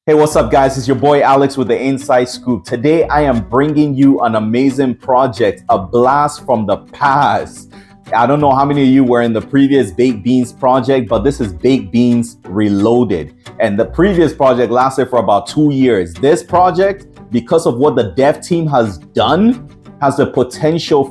Hey, what's up, guys? It's your boy Alex with the Inside Scoop. Today, I am bringing you an amazing project, a blast from the past. I don't know how many of you were in the previous Baked Beans project, but this is Baked Beans Reloaded. And the previous project lasted for about 2 years. This project, because of what the dev team has done, has the potential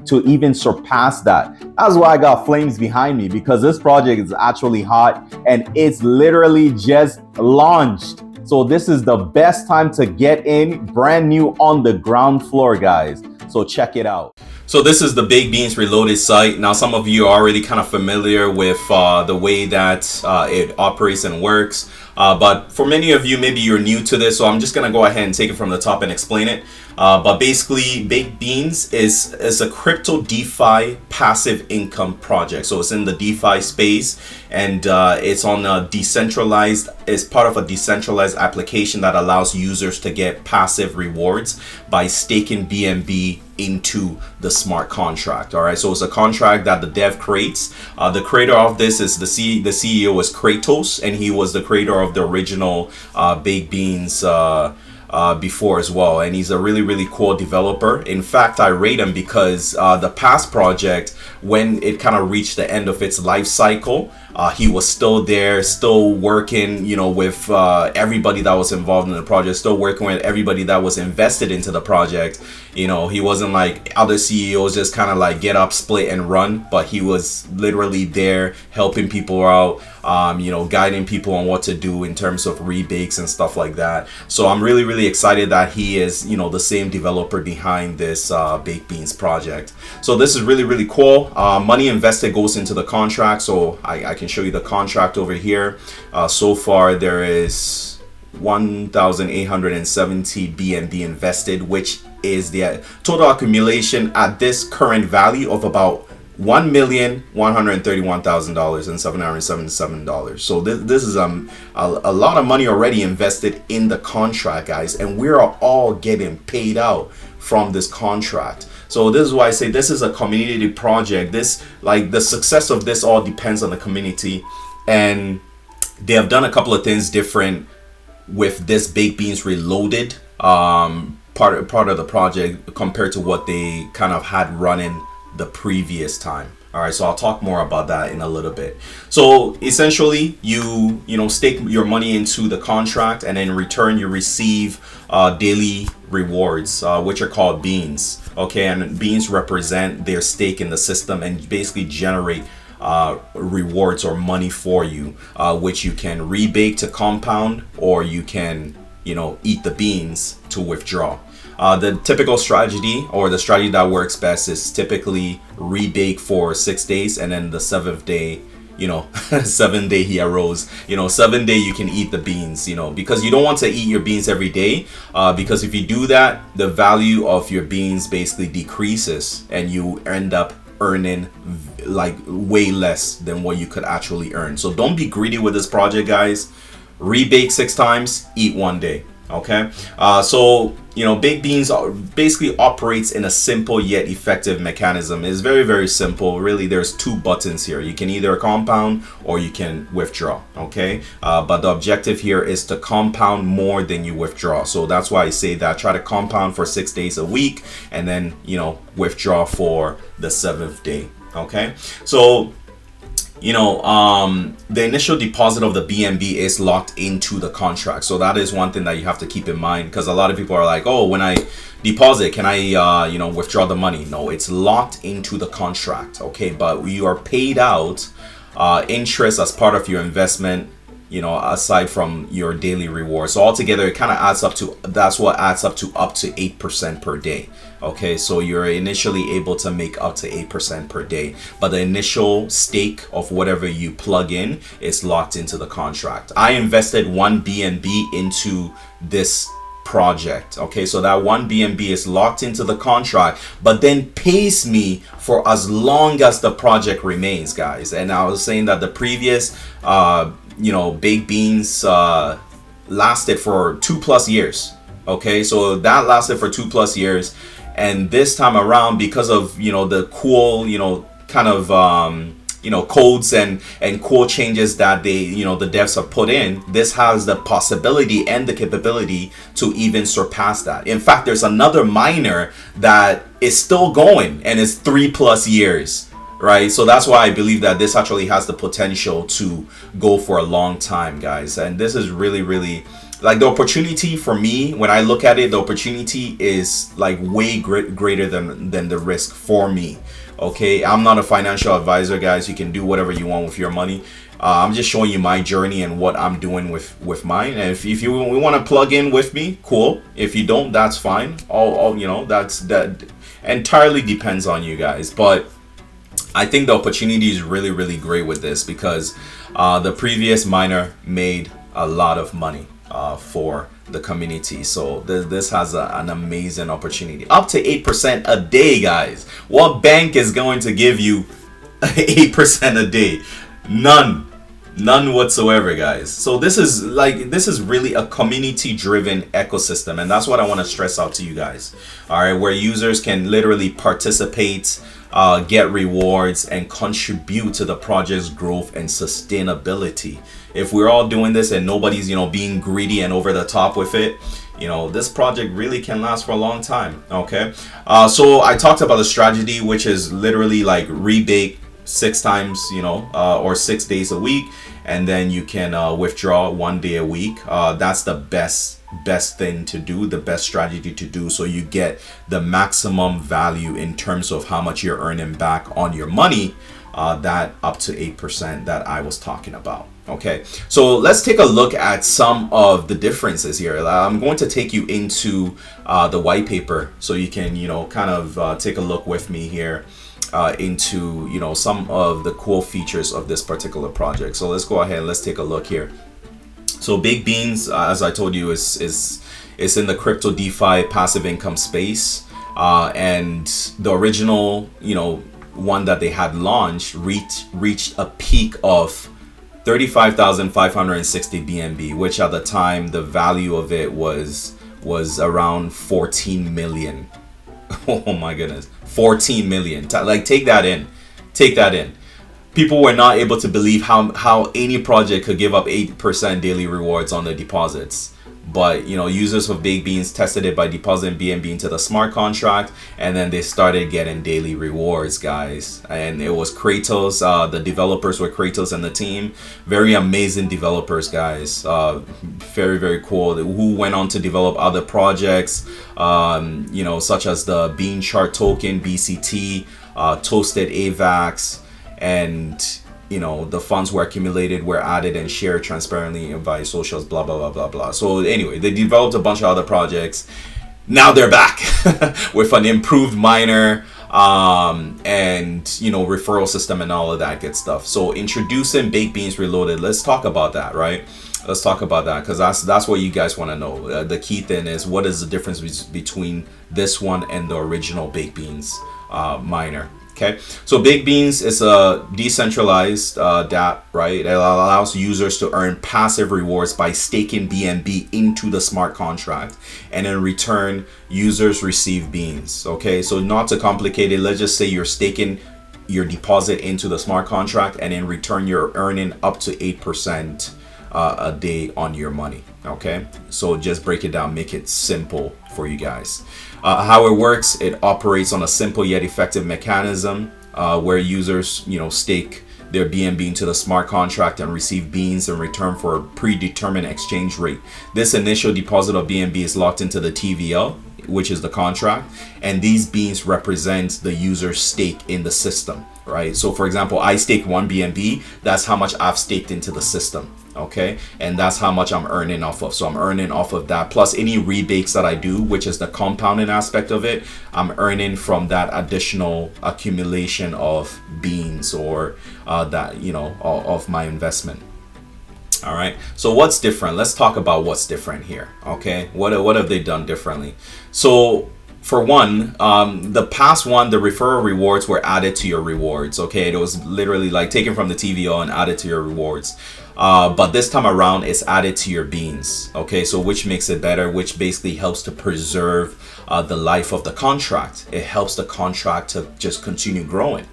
to even surpass that. That's why I got flames behind me, because this project is actually hot and it's literally just launched. So this is the best time to get in, brand new on the ground floor, guys. So check it out. So this is the Baked Beans Reloaded site. Now, some of you are already kind of familiar with the way that it operates and works. But for many of you, maybe you're new to this, so I'm just going to go ahead and take it from the top and explain it. But basically, Baked Beans is a crypto DeFi passive income project. So it's in the DeFi space, and it's on a decentralized, it's part of a decentralized application that allows users to get passive rewards by staking BNB into the smart contract. All right, so it's a contract that the dev creates. The creator of this is the CEO is Kratos, and he was the creator of the original Baked Beans before as well, and he's a really cool developer. In fact, I rate him because the past project, when it kind of reached the end of its life cycle, he was still there, still working, with everybody that was involved in the project, still working with everybody that was invested into the project. He wasn't like other CEOs, just kind of like get up, split and run, but he was literally there helping people out, guiding people on what to do in terms of rebates and stuff like that. So I'm really excited that he is, the same developer behind this Baked Beans project. So this is really cool. Money invested goes into the contract. So I can show you the contract over here. So far there is 1,870 BNB invested, which is the total accumulation at this current value of about $1,131,777. So this is a lot of money already invested in the contract, guys, and we are all getting paid out from this contract. So this is why I say this is a community project. This, like, the success of this all depends on the community, and they have done a couple of things different with this Baked Beans Reloaded part of the project compared to what they kind of had running the previous time. All right, so I'll talk more about that in a little bit. So essentially, you stake your money into the contract, and in return you receive daily rewards, which are called beans. Okay, and beans represent their stake in the system and basically generate rewards or money for you, which you can rebake to compound, or you can eat the beans to withdraw. The typical strategy, or the strategy that works best, is typically rebake for 6 days, and then the 7th day, 7 day heroes, 7 day you can eat the beans, because you don't want to eat your beans every day, because if you do that, the value of your beans basically decreases, and you end up earning like way less than what you could actually earn. So don't be greedy with this project, guys. Rebake 6 times, eat 1 day. Okay, so Baked Beans basically operates in a simple yet effective mechanism. It's very simple. Really, there's 2 buttons here. You can either compound or you can withdraw. Okay, but the objective here is to compound more than you withdraw. So that's why I say that try to compound for 6 days a week, and then withdraw for the 7th day. Okay, so the initial deposit of the BNB is locked into the contract. So that is one thing that you have to keep in mind, because a lot of people are like, oh, when I deposit, can I, withdraw the money? No, it's locked into the contract. Okay, but you are paid out interest as part of your investment, aside from your daily reward. So altogether, it kind of adds up to, that's what adds up to 8% per day. Okay, so you're initially able to make up to 8% per day, but the initial stake of whatever you plug in is locked into the contract. I invested 1 BNB into this project. Okay, so that 1 BNB is locked into the contract, but then pays me for as long as the project remains, guys. And I was saying that the previous Baked Beans lasted for 2+ years. Okay, so that lasted for 2+ years, and this time around, because of the cool kind of codes and code changes that they, the devs have put in, this has the possibility and the capability to even surpass that. In fact, there's another miner that is still going and it's 3+ years, right? So that's why I believe that this actually has the potential to go for a long time, guys. And this is really, really, like, the opportunity for me, when I look at it, the opportunity is like way greater than the risk for me. Okay, I'm not a financial advisor, guys. You can do whatever you want with your money. I'm just showing you my journey and what I'm doing with mine. And if you want to plug in with me, cool. If you don't, that's fine. That entirely depends on you guys. But I think the opportunity is really, really great with this because the previous miner made a lot of money for the community. So this has an amazing opportunity. Up to 8% a day, guys. What bank is going to give you 8% a day? None whatsoever, guys. So this is really a community driven ecosystem, and that's what I want to stress out to you guys. All right, where users can literally participate, get rewards, and contribute to the project's growth and sustainability. If we're all doing this and nobody's being greedy and over the top with it, this project really can last for a long time. Okay, so I talked about the strategy, which is literally like rebate 6 times, or 6 days a week, and then you can withdraw 1 day a week. That's the best thing to do, the best strategy to do, so you get the maximum value in terms of how much you're earning back on your money, that up to 8% that I was talking about. Okay, so let's take a look at some of the differences here. I'm going to take you into the white paper so you can kind of take a look with me here into some of the cool features of this particular project. So let's go ahead and let's take a look here. So bakedbeans, as I told you, is in the crypto DeFi passive income space, and the original one that they had launched reached a peak of 35,560 BNB, which at the time the value of it was around 14 million. Oh my goodness, 14 million. Like, take that in. People were not able to believe how any project could give up 8% daily rewards on the deposits. But users of bakedbeans tested it by depositing BNB into the smart contract, and then they started getting daily rewards, guys. And it was Kratos, the developers were Kratos and the team. Very amazing developers, guys. Very, very cool. Who went on to develop other projects, such as the Bean Chart token, BCT, Toasted AVAX, and the funds were accumulated, were added and shared transparently via socials, blah, blah, blah, blah, blah. So anyway, they developed a bunch of other projects. Now they're back with an improved miner, and referral system and all of that good stuff. So introducing bakedbeans reloaded. Let's talk about that, right? Let's talk about that, because that's what you guys want to know. The key thing is, what is the difference between this one and the original bakedbeans miner? Okay, so bakedbeans is a decentralized DApp, right? It allows users to earn passive rewards by staking BNB into the smart contract, and in return, users receive beans. Okay, so not to complicate it, let's just say you're staking your deposit into the smart contract, and in return, you're earning up to 8% a day on your money. Okay, so just break it down, make it simple for you guys. How it works, it operates on a simple yet effective mechanism where users, stake their BNB into the smart contract and receive beans in return for a predetermined exchange rate. This initial deposit of BNB is locked into the TVL, which is the contract, and these beans represent the user's stake in the system, right? So for example, I stake 1 BNB, that's how much I've staked into the system. Okay, and that's how much I'm earning off of. So I'm earning off of that, plus any rebates that I do, which is the compounding aspect of it. I'm earning from that additional accumulation of beans, or that of my investment. All right, so what's different? Let's talk about what's different here. Okay, what have they done differently? So for one, the past one, the referral rewards were added to your rewards. Okay, it was literally like taken from the TVO and added to your rewards. But this time around, it's added to your beans. Okay, so which makes it better, which basically helps to preserve the life of the contract. It helps the contract to just continue growing.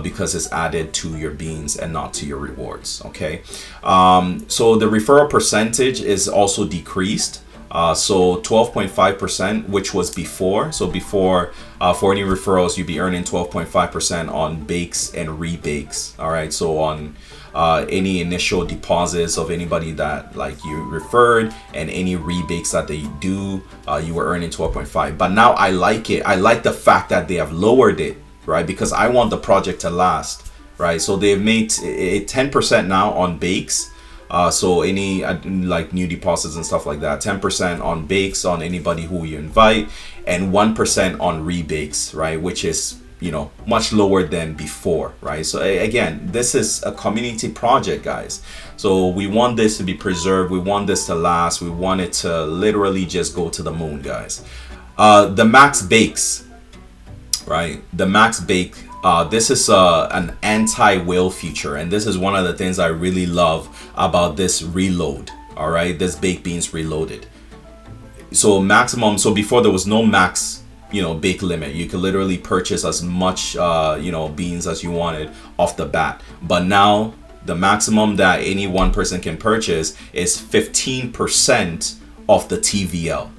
because it's added to your beans and not to your rewards. Okay, so the referral percentage is also decreased. So 12.5%, which was before. So before, for any referrals, you'd be earning 12.5% on bakes and rebakes. All right. So on any initial deposits of anybody that like you referred and any rebakes that they do, you were earning 12.5. But now I like it. I like the fact that they have lowered it, right? Because I want the project to last, right? So they've made it 10% now on bakes. So any like new deposits and stuff like that, 10% on bakes on anybody who you invite, and 1% on rebakes, right? Which is, you know, much lower than before, right? So again, this is a community project, guys. So we want this to be preserved. We want this to last. We want it to literally just go to the moon, guys. The max bakes, right? The max bake. This is an anti-whale feature, and this is one of the things I really love about this reload. All right, this baked beans reloaded. So maximum. So before there was no max, you know, bake limit. You could literally purchase as much, you know, beans as you wanted off the bat. But now the maximum that any one person can purchase is 15% of the TVL.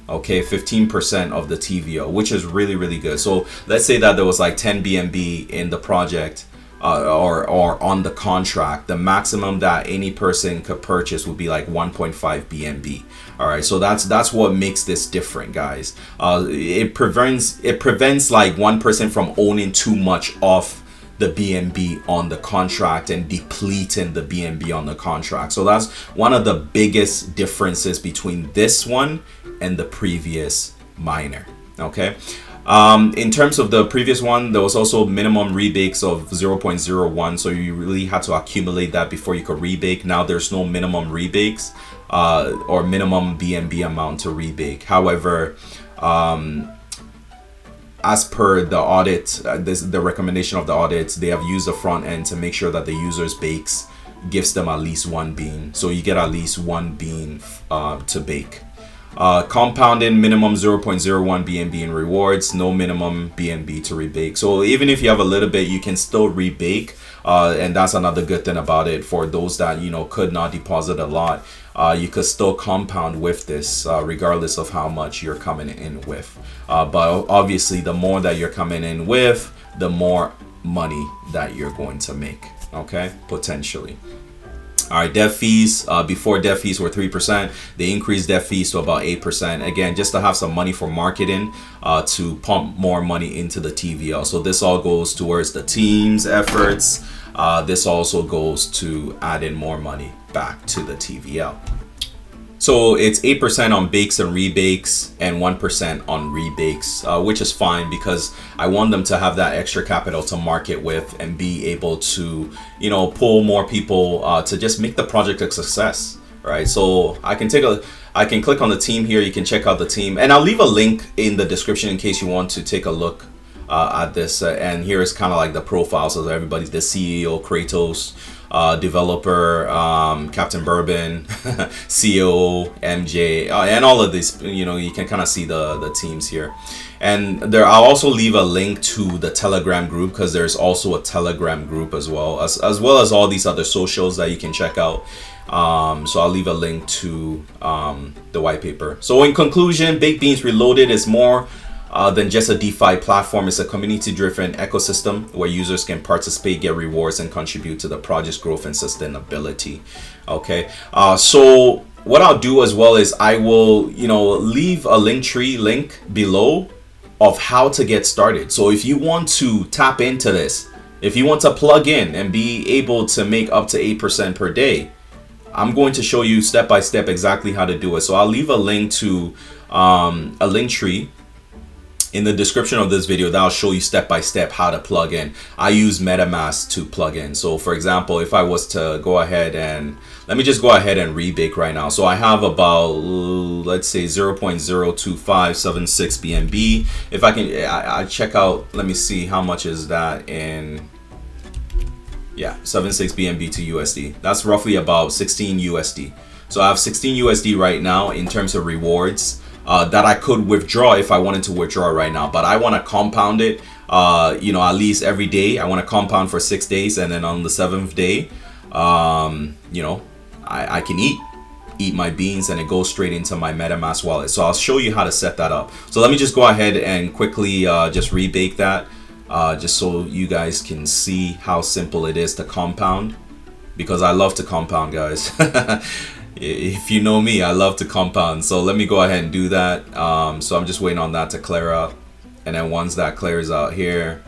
Okay, 15% of the TVO, which is really, really good. So let's say that there was like 10 BNB in the project or on the contract. The maximum that any person could purchase would be like 1.5 BNB. All right, so that's what makes this different, guys. It prevents like one person from owning too much of the BNB on the contract and depleting the BNB on the contract. So that's one of the biggest differences between this one and the previous miner. Okay, in terms of the previous one, there was also minimum rebakes of 0.01, so you really had to accumulate that before you could rebake. Now there's no minimum rebakes or minimum BNB amount to rebake. However, as per the audit, the recommendation of the audit, they have used the front end to make sure that the user's bakes gives them at least one bean. So you get at least one bean to bake. Compounding minimum 0.01 BNB in rewards, no minimum BNB to rebake. So even if you have a little bit, you can still rebake. And that's another good thing about it for those that, you know, could not deposit a lot. You could still compound with this regardless of how much you're coming in with. But obviously, the more that you're coming in with, the more money that you're going to make. Okay, potentially. All right, dev fees. Before, dev fees were 3%. They increased dev fees to about 8%. Again, just to have some money for marketing, to pump more money into the TVL. So this all goes towards the team's efforts. This also goes to add in more money back to the TVL. So it's 8% on bakes and rebakes and 1% on rebakes, which is fine because I want them to have that extra capital to market with and be able to, you know, pull more people to just make the project a success, right? So I can click on the team here. You can check out the team, and I'll leave a link in the description in case you want to take a look at this. And here is kind of like the profiles of everybody: the CEO, Kratos, developer, Captain Bourbon, COO, MJ, and all of these. You know, you can kind of see the teams here. And there, I'll also leave a link to the Telegram group because there's also a Telegram group as well as all these other socials that you can check out. So I'll leave a link to the white paper. So in conclusion, Baked Beans Reloaded is more than just a DeFi platform. It's a community-driven ecosystem where users can participate, get rewards, and contribute to the project's growth and sustainability. Okay, so what I'll do as well is I will, you know, leave a Linktree link below of how to get started. So if you want to tap into this, if you want to plug in and be able to make up to 8% per day, I'm going to show you step by step exactly how to do it. So I'll leave a link to a Linktree in the description of this video that'll show you step by step how to plug in. I use MetaMask to plug in. So for example, if I was to go ahead and let me just go ahead and rebake right now. So I have about, let's say 0.02576 BNB. If I can, I check out, let me see how much is that in, yeah, 76 BNB to USD. That's roughly about 16 USD. So I have 16 USD right now in terms of rewards. that I could withdraw if I wanted to withdraw right now. But I want to compound it, you know, at least every day. I want to compound for 6 days, and then on the 7th day, you know, I can eat my beans and it goes straight into my MetaMask wallet. So I'll show you how to set that up. So let me just go ahead and quickly just rebake that, just so you guys can see how simple it is to compound, because I love to compound, guys. If you know me, I love to compound. So let me go ahead and do that. So I'm just waiting on that to clear up, and then once that clears out here,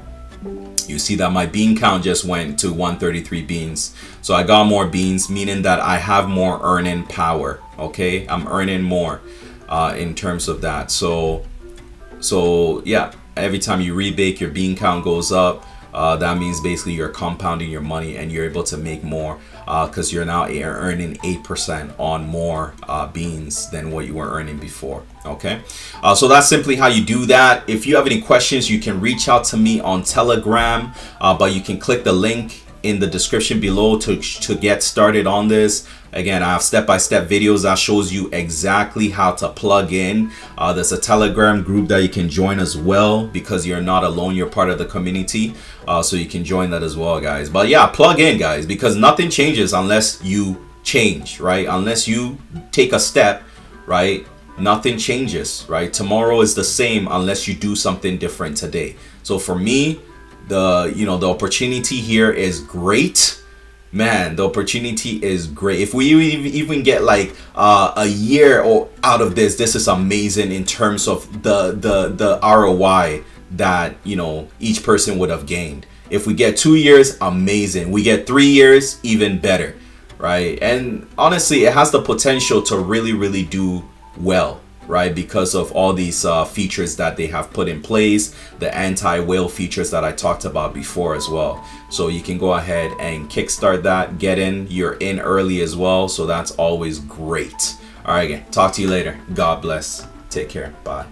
you see that my bean count just went to 133 beans. So I got more beans, meaning that I have more earning power. Okay, I'm earning more in terms of that. So yeah, every time you rebake, your bean count goes up. That means basically you're compounding your money and you're able to make more, because you're now earning 8% on more beans than what you were earning before. Okay, so that's simply how you do that. If you have any questions, you can reach out to me on Telegram, but you can click the link in the description below to get started on this. Again, I have step-by-step videos that shows you exactly how to plug in. There's a Telegram group that you can join as well, because you're not alone, you're part of the community. So you can join that as well, guys. But yeah, plug in, guys, because nothing changes unless you change, right? Unless you take a step, right? Nothing changes, right? Tomorrow is the same unless you do something different today. So for me, the opportunity here is great. Man, the opportunity is great. If we even get like a year or out of this is amazing in terms of the ROI that, you know, each person would have gained. If we get 2 years, amazing. We get 3 years, even better, right? And honestly, it has the potential to really do well, right? Because of all these features that they have put in place, the anti-whale features that I talked about before as well. So you can go ahead and kickstart that, get in. You're in early as well, so that's always great. All right, again, talk to you later. God bless. Take care. Bye.